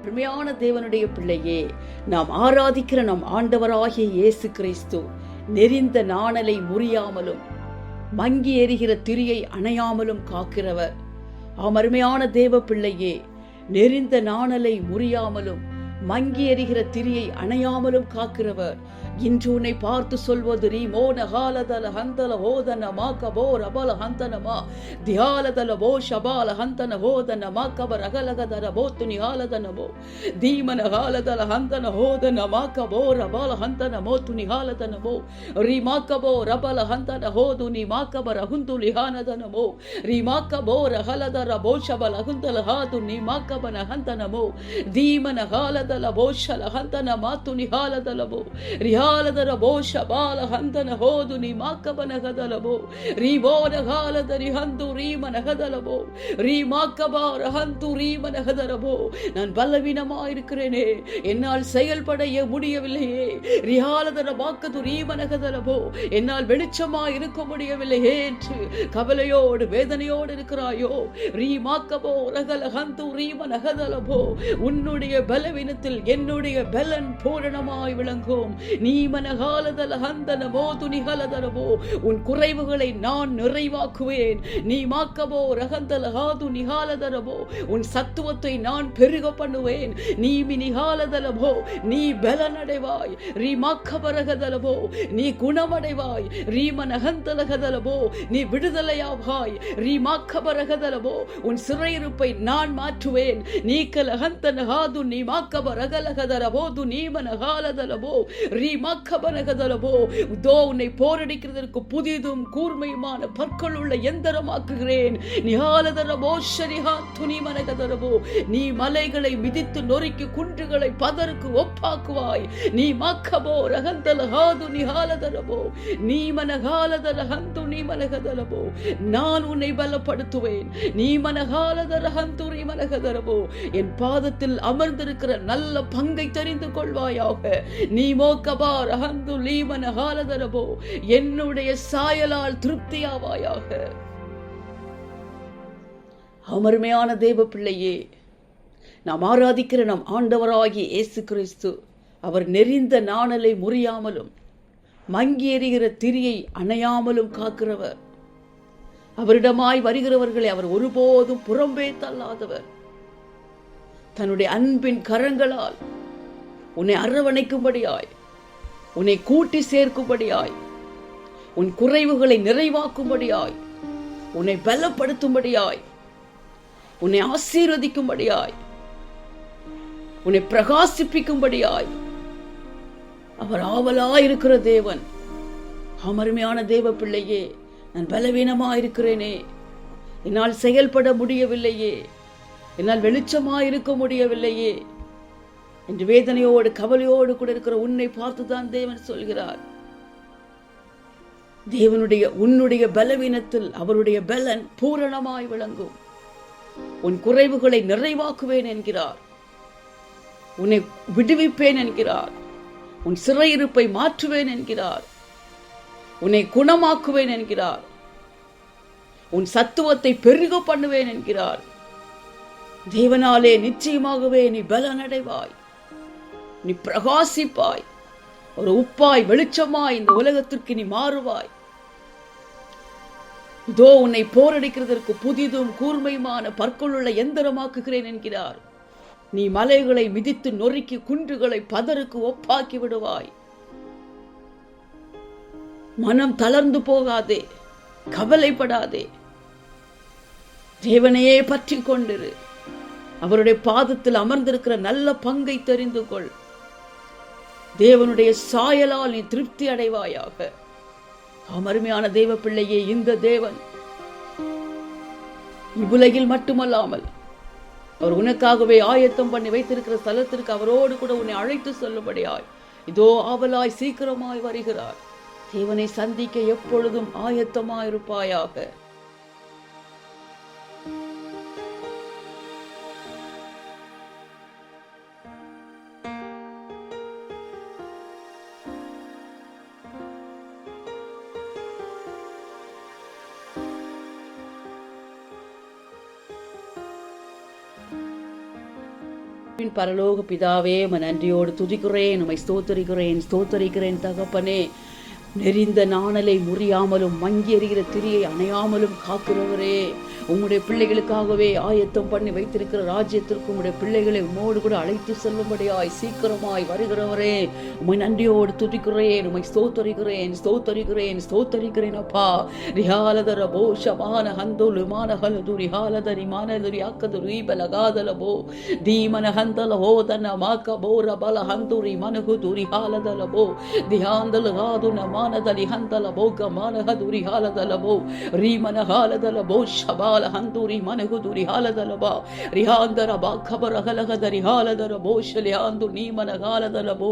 அருமையான தேவனுடைய பிள்ளையே, நாம் ஆராதிக்கிற நம் ஆண்டவராகிய இயேசு கிறிஸ்து நெறிந்த நாணலை முறியாமலும் மங்கி எரிகிற திரியை அணையாமலும் காக்கிறவர். அருமையான தேவ பிள்ளையே, நெறிந்த நாணலை முறியாமலும் மங்கி எரிகிற திரியை அணையாமலும் காக்கிறவர். இன்று உன்னை பார்த்து சொல்வது ரீ மோன ஹாலதல ஹந்தல ஹோதன மாக்கபோ ரபல ஹந்தனமா தியாலதல போ ஷபால ஹந்தன ஹோதன மாக்கப ரகலகதர போத்துனி ஹாலதனமோ தீமன ஹாலதல ஹந்தன ஹோதன மாக்கபோ ரபல ஹந்தன மோத்துனி ஹாலதனமோ ரீ மாக்கபோ ரபல ஹந்தன ஹோதுனி மாக்கப ரகுந்துலி ஹானதனமோ ரீ மாக்கபோ ரகலதர போ ஷபல ஹுந்தல ஹாதுனி மாக்கபன ஹந்தனமோ தீமன ஹாலதல போ ஷல ஹந்தன மாத்துனி ஹாலதலமோ ரிஹாலதர போஷ பால ஹந்தன ஹோது நீ மாக்கபனகதலபோ ரீபோன காலதரி ஹந்து ரீமனகதலபோ ரீ மாக்கபார ஹந்து ரீமனகதலபோ. நான் பலவீனமாயிருக்கிறேனே, என்னால் செயல்பட முடியவில்லையே. ரிஹாலதர வாக்கது ரீமனகதலபோ, என்னால் வெளிச்சமாய் இருக்க முடியவில்லையே என்று கவலையோடு வேதனையோடு இருக்கிறாயோ. ரீ மாக்கபோ ரகல ஹந்து ரீமனகதலபோ. உன்னுடைய பலவீனத்தில் என்னுடைய பலன் பூரணமாய் விளங்கும். நீ மனகாலதல ஹந்தன மோதுனி ஹலதரபோ, உன் குறைவுகளை நான் நிறைவாக்குவேன். நீ மாக்கபோ ரகந்தல ஹாது நிகாலதரபோ, உன் சத்துவத்தை நான் பெருக பண்ணுவேன். நீ மினிகாலதலபோ, நீ பலனடைவாய். ரீ மாக்கபரகதலபோ, நீ குணமடைவாய். ரீ மனகந்தலகதலபோ, நீ விடுதலையாவாய். ரீ மாக்கபரகதலபோ, உன் சிறையிருப்பை நான் மாற்றுவேன். நீ கலஹந்தன ஹாது நீ மாக்கபரகலகதரபோ து நீ மனகாலதலபோ ரீ மாக்கபரகதலபோ. இதோ உன்னை போரடிக்கிறதற்கு புதிதும் கூர்மையுமான பற்கள் உள்ள எந்திரமாக்குகிறேன். நிஹாலதரபோ ஷரிஹா துனி மனகதரபோ, நீ மலைகளை மிதித்து நொறுக்கி குன்றுகளை பதருக்கு ஒப்பாக்குவாய். நீ மாக்கபோ ரகந்தல ஹாது நிஹாலதரபோ நீ மனகாலதர ஹந்து நீ மனகதலபோ. நான் உன்னை பலப்படுத்துவேன். நீ மனகாலதர ஹந்து நீ மனகதரபோ. என் பாதத்தில் அமர்ந்திருக்கிற நல்ல பங்கை தெரிந்து கொள்வாயாக. நீ மோக்கபா ரஹந்து லீமன ஹாலதரபோ, என்னுடைய சாயலால் திருப்தியாவாயாக. அருமையான தேவ பிள்ளையே, நாம் ஆராதிக்கிற நம் ஆண்டவராகிய இயேசு கிறிஸ்து அவர் நெறிந்த நாணலை முறியாமலும் மங்கி எறிகிற திரியை அணையாமலும் காக்கிறவர். அவரிடமாய் வருகிறவர்களை அவர் ஒருபோதும் புறம்பே தள்ளாதவர். தன்னுடைய அன்பின் கரங்களால் உன்னை அரவணைக்கும்படியாய், உன்னை கூட்டி சேர்க்கும்படியாய், உன் குறைவுகளை நிறைவாக்கும்படியாய், உன்னை பலப்படுத்தும்படியாய், உன்னை ஆசீர்வதிக்கும்படியாய், உன்னை பிரகாசிப்பிக்கும்படியாய் அவர் ஆவலாயிருக்கிற தேவன். அருமையான தேவ பிள்ளையே, நான் பலவீனமாயிருக்கிறேனே, என்னால் செயல்பட முடியவில்லையே, என்னால் வெளிச்சமாயிருக்க முடியவில்லையே என்று வேதனையோடு கவலையோடு கூட இருக்கிற உன்னை பார்த்துதான் தேவன் சொல்கிறார். உன்னுடைய பலவீனத்தில் அவருடைய பலன் பூரணமாய் விளங்கும். உன் குறைவுகளை நிறைவாக்குவேன் என்கிறார். உன்னை விடுவிப்பேன் என்கிறார். உன் சிறையிருப்பை மாற்றுவேன் என்கிறார். உன்னை குணமாக்குவேன் என்கிறார். உன் சத்துவத்தை பெருக பண்ணுவேன் என்கிறார். தேவனாலே நிச்சயமாகவே நீ பலனடைவாய். நீ பிரகாசிப்பாய். ஒரு உப்பாய் வெளிச்சமாய் இந்த உலகத்திற்கு நீ மாறுவாய். இதோ உன்னை போரடிக்கிறதற்கு புதிதும் கூர்மையுமான பற்களுள்ள எந்திரமாக்குகிறேன் என்கிறார். நீ மலைகளை மிதித்து நொறுக்கி குன்றுகளை பதருக்கு ஒப்பாக்கி விடுவாய். மனம் தளர்ந்து போகாதே, கவலைப்படாதே. தேவனையே பற்றி கொண்டிரு. அவருடைய பாதத்தில் அமர்ந்திருக்கிற நல்ல பங்கை தெரிந்து கொள். தேவனுடைய சாயலால் நீ திருப்தி அடைவாயாக. அருமையான தேவ பிள்ளையே, இந்த தேவன் இவ்வுலகில் மட்டுமல்லாமல் அவர் உனக்காகவே ஆயத்தம் பண்ணி வைத்திருக்கிற ஸ்தலத்திற்கு அவரோடு கூட உன்னை அழைத்து சொல்லும்படியாய் இதோ ஆவலாய் சீக்கிரமாய் வருகிறார். தேவனை சந்திக்க எப்பொழுதும் ஆயத்தமாயிருப்பாயாக. பரலோக பிதாவே, நன்றியோடு துதிக்கிறேன், உம்மை ஸ்தோத்தரிக்கிறேன் தகப்பனே. நெறிந்த நாணலை முறியாமலும் மங்கி எறிகிற திரியை அணையாமலும் காக்கிறவரே, உம்முடைய பிள்ளைகளுக்காகவே ஆயத்தம் பண்ணி வைத்திருக்கிற ராஜ்யத்திற்கு உம்முடைய பிள்ளைகளை உம்மோடு கூட அழைத்து செல்லும்படியாய் சீக்கிரமாய் வருகிறவரே, உம்மை நன்றியோடு துதிக்கிறேன், உம்மை ஸ்தோத்தரிக்கிறேன் அப்பா. ரிஹாலதர போஷமான ஹந்தோலு மானஹலது ரிஹாலதரி மானதுரி அக்கதுரி பலகாதலபோ தீமன ஹந்தலஹோ தன மாக்கபோ ரபல ஹந்துரி மனகுது ரிஹாலதலபோ திஹாந்தலகாதுன மானதலி ஹந்தலபோ கமானஹதுரி ஹாலதலபோ ரீமனஹாலதலபோ ஷபா ಹಂದೂರಿ ಮನಗುದುರಿ ಹಾಲದಲಬ ರಿಹಾಂದರಬ ಖಬರಗಲಗದರಿ ಹಾಲದರಬೋ ಶಲಿಹಾಂದು ನೀಮನಗಾಲದಲಬೋ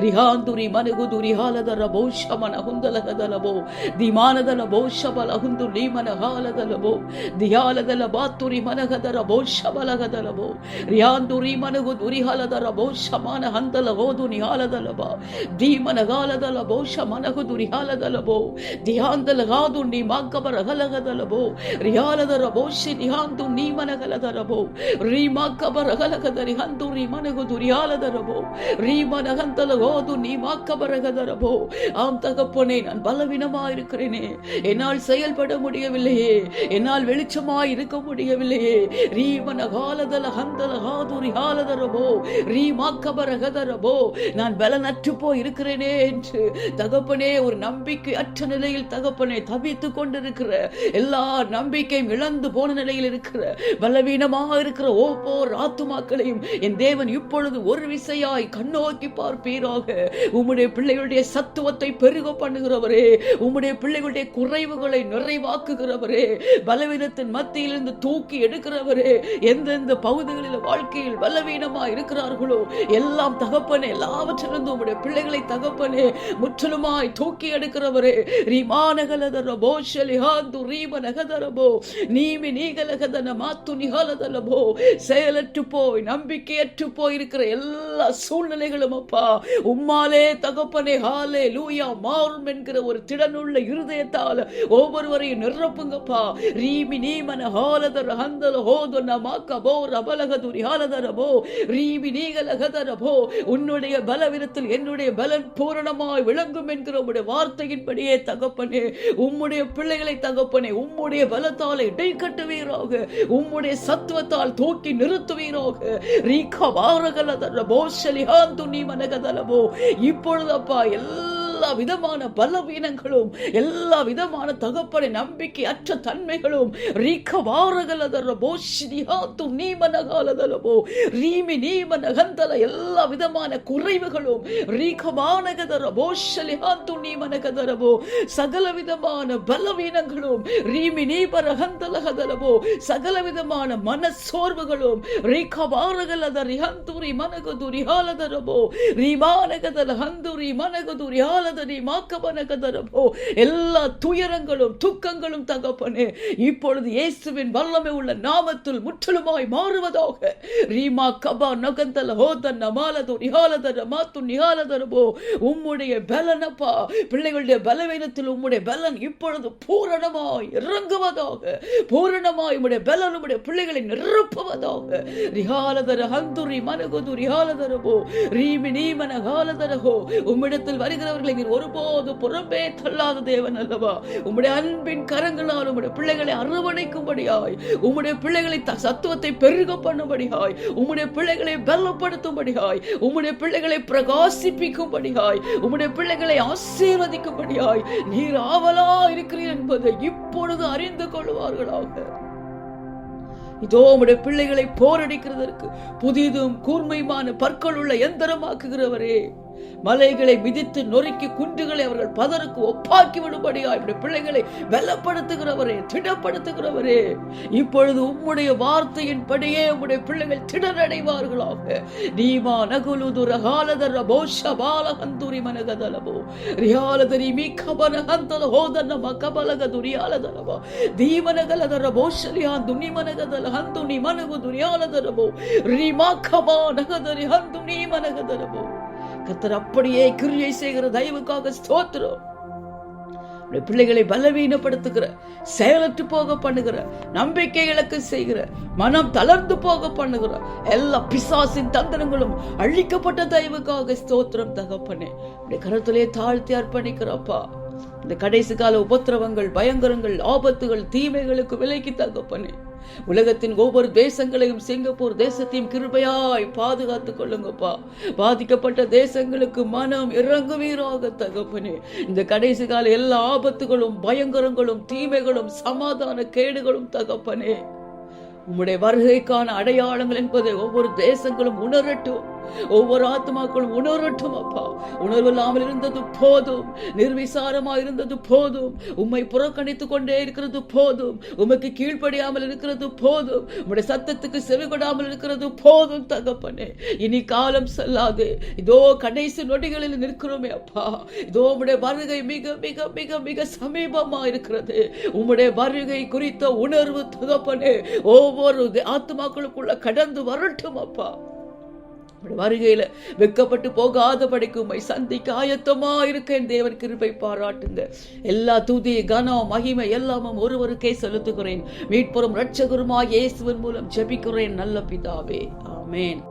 ರಿಹಾಂದುರಿ ಮನಗುದುರಿ ಹಾಲದರಬೋ ಶಮನ ಹುಂದಲಗದಲಬೋ ದಿಮಾನದಲಬೋ ಶಬಲ ಹುಂದು ನೀಮನಗಾಲದಲಬೋ ದಿಹಾಲದಲಬಾತುರಿ ಮನಗದರಬೋ ಶಬಲಗದಲಬೋ ರಿಹಾಂದುರಿ ಮನಗುದುರಿ ಹಾಲದರಬೋ ಶಮನ ಹಂದಲಗೋದು ನಿಹಾಲದಲಬ ದೀಮನಗಾಲದಲಬೋ ಶಮನಗುದುರಿ ಹಾಲದಲಬೋ ದಿಹಾಂದಲಗಾದು ನೀ ಮಾಕಬರಗಲಗದಲಬೋ ರಿಹಾಲದರ ಬೋಶಿ ನಿಹಾಂದು ನೀ ಮನಗಲದರಬೋ ರೀಮಾ ಕಬರಗಲಗದರಿ ಹಂದು ರೀ ಮನಗುದು ರಿಹಾಲದರಬೋ ரீமனகந்தலகோது நீ மாக்கபரகதரபோ. ஆம் தகப்பனே, நான் பலவீனமாய் இருக்கிறேனே, என்னால் செயல்பட முடியவில்லையே, என்னால் வெளிச்சமாய் இருக்க முடியவில்லையே. ரீமனகாலதல ஹந்தலகாது ரிஹாலதரபோ ரீமாக்கபரகதரபோ, நான் பலனற்று போய் இருக்கிறேனே என்று தகப்பனே, ஒரு நம்பிக்கை அற்ற நிலையில் தகப்பனே தவித்துக் கொண்டிருக்கிற, எல்லா நம்பிக்கையும் இழந்து போன நிலையில் இருக்கிற, பலவீனமாக இருக்கிற ஒவ்வொரு ஆத்துமாக்களையும் என் தேவன் இப்பொழுது ஒரு விசையாய் கண்ணோக்கி பார்ப்பீராக. உம்முடைய பிள்ளைகளுடைய சத்துவத்தை பெருக பண்ணுகிறவரே, உம்முடைய பிள்ளைகளுடைய குறைவுகளை நிறைவாக்குகிறவரே, பலவீனத்தின் மத்தியிலிருந்து தூக்கி எடுக்கிறவரே, எந்தெந்த பகுதிகளில் வாழ்க்கையில் பலவீனமா இருக்கிறார்களோ எல்லாம் தகப்பனே, எல்லாவற்றிலிருந்து உம்முடைய பிள்ளைகளை தகப்பனே முற்றிலுமாய் தூக்கி எடுக்கிறவரே. ரீமானகலதரபோ ஷலிஹாந்து ரீமனகதரபோ நீமி நீகலகதன மாத்து நிகாலதலபோ, செயலற்று போய் நம்பிக்கையற்று போய் இருக்கிற எல்லா சூழ்நிலைகளும் அப்பா உம்மாலே தகப்பனே ஹாலே லூயா மாறும் என்கிற ஒரு திடனுள்ள இருதயத்தால் ஒவ்வொருவரையும் நிரப்புங்கப்பா. ரீமி நீமன ஹாலதர ஹந்தல ஹோதன மாக்கபோ ரபலகதுரி ஹாலதரபோ ரீமி நீகலகதரபோ, உன்னுடைய பலவீனத்தில் என்னுடைய பலன் பூரணமாய் விளங்கும் என்கிற உம்முடைய வார்த்தையின்படியே தகப்பனே, உம்முடைய பிள்ளைகளை தகப்பனே உம்முடைய பலத்தால் இடை கட்டுவீராக, உம்முடைய சத்துவத்தால் தூக்கி நிறுத்துவீராக. இப்பொழுதப்பா எல்லா விதமான பலவீனங்களும், எல்லா விதமான தகப்பனை நம்பிக்கை அற்ற தன்மைகளும், எல்லா விதமான குறைவுகளும், சகல விதமான பலவீனங்களும், சகல விதமான மனசோர்வுகளும், எல்லா துயரங்களும் துக்கங்களும் தகப்பனே இப்பொழுது இயேசுவின் வல்லமை உள்ள நாமத்தில் முற்றிலுமாய் மாறுவதாக. ரீமா கபா நகந்தல ஹோதன மாலது நிஹாலதர மாத்து நிஹாலதரபோ, உம்முடைய பலனப்பா பிள்ளைகளுடைய பலவீனத்தில் உம்முடைய பலன் இப்பொழுது பூரணமாய் இறங்குவதாக, பூரணமாய் உம்முடைய பலன் உம்முடைய பிள்ளைகளை நிரப்புவதாக. ரிஹாலதர ஹந்துரி மனகுது ரிஹாலதரபோ ரீமி நீமன ஹாலதரஹோ, உம்மிடத்தில் வருகிறவர்களை நீர் ஒருபோது புறம்பே தள்ளாத தேவன் அல்லவா. உம்முடைய அன்பின் கரங்களால் உம்முடைய பிள்ளைகளை அரவணைக்கும்படியாய், உம்முடைய பிள்ளைகளை சத்துவத்தை பெருக பண்ணும்படியாய், உம்முடைய பிள்ளைகளை பலப்படுத்தும்படியாய், உம்முடைய பிள்ளைகளை பிரகாசிப்பிக்கும்படியாய், உம்முடைய பிள்ளைகளை ஆசீர்வதிக்கும்படியாய் நீர் ஆவலா இருக்கிறீர் என்பதை இப்பொழுது அறிந்து கொள்வார்களாக. இதோ உம்முடைய பிள்ளைகளை போரடிக்கிறதற்கு புதிதும் கூர்மையுமான பற்கள் உள்ள எந்திரமாக்குகிறவரே, மலைகளை மிதித்து நொறுக்கி குன்றுகளை அவர்கள் பதருக்கு ஒப்பாக்கி விடும்படியாய் பிள்ளைகளை பலப்படுத்துகிறவரே, திடப்படுத்துகிறவரே, இப்பொழுது உம்முடைய வார்த்தையின் படியே உம்முடைய பிள்ளைகள் திடனடைவார்களாக. நீமா நகுலுதுர ஹாலதர போஷபாலஹந்துரி மனகதலபோ ரிஹாலதரி மீகபனஹந்தல ஹோதன மகபலகதுரியாலதலபோ தீமனகலதர போஷலியாந்து நிமனகதல ஹந்துனி மனகுதுரியாலதலபோ ரிமாகபா நகதரி ஹந்துனி மனகதலபோ. கர்த்தர் அப்படியே கிரியை செய்கிற தயவுக்காக ஸ்தோத்திரம். பிள்ளைகளை பலவீனப்படுத்துகிற, செயலற்று போக பண்ணுகிற, நம்பிக்கை இழக்க செய்கிற, மனம் தளர்ந்து போக பண்ணுகிற எல்லா பிசாசின் தந்திரங்களும் அழிக்கப்பட்ட தயவுக்காக ஸ்தோத்திரம் தகப்பனே. கருத்திலே தாழ்த்தி அர்ப்பணிக்கிறப்பா. இந்த கடைசி கால உபத்திரவங்கள், பயங்கரங்கள், ஆபத்துகள், தீமைகளுக்கு விலைக்கு தகப்பனே. உலகத்தின் ஒவ்வொரு தேசங்களையும், சிங்கப்பூர் தேசத்தையும் கிருபையாய் பாதுகாத்துக் கொள்ளுங்கப்பா. பாதிக்கப்பட்ட தேசங்களுக்கு மனம் இறங்குவீராக தகப்பனே. இந்த கடைசி கால எல்லா ஆபத்துகளும், பயங்கரங்களும், தீமைகளும், சமாதான கேடுகளும் தகப்பனே, உம்முடைய வருகைக்கான அடையாளங்கள் என்பதை ஒவ்வொரு தேசங்களும் உணரட்டும், ஒவ்வொரு ஆத்மாக்களும் உணரட்டும் அப்பா. உணர்வு இல்லாமல் இருந்தது போதும், நிர்விசாரமா இருந்தது போதும், உம்மை புறக்கணித்துக் கொண்டே இருக்கிறது போதும், உமக்கு கீழ்ப்படியாமல் இருக்கிறது போதும், உம்முடைய சத்தத்துக்கு செவிகொடாமல் இருக்கிறது போதும் தகப்பனே. இனி காலம் செல்லாது, இதோ கடைசி நொடிகளில் நிற்கிறோமே அப்பா. இதோ உம்முடைய வருகை மிக மிக மிக மிக சமீபமா இருக்கிறது. உம்முடைய வருகை குறித்த உணர்வு தகப்பனே ஒவ்வொரு ஆத்மாக்களுக்குள்ள கடந்து வரட்டும் அப்பா. வருகையில வெக்கப்பட்டு போகாத படிக்கு உம்மை சந்திக்க ஆயத்தமா இருக்கேன். தேவன் கிருபை பாராட்டுங்க. எல்லா துதி, கனம், மகிமை எல்லாமும் ஒருவருக்கே செலுத்துகிறேன். மீட்பரும் இரட்சகருமாய் இயேசுவின் மூலம் ஜெபிக்கிறேன் நல்ல பிதாவே, ஆமென்.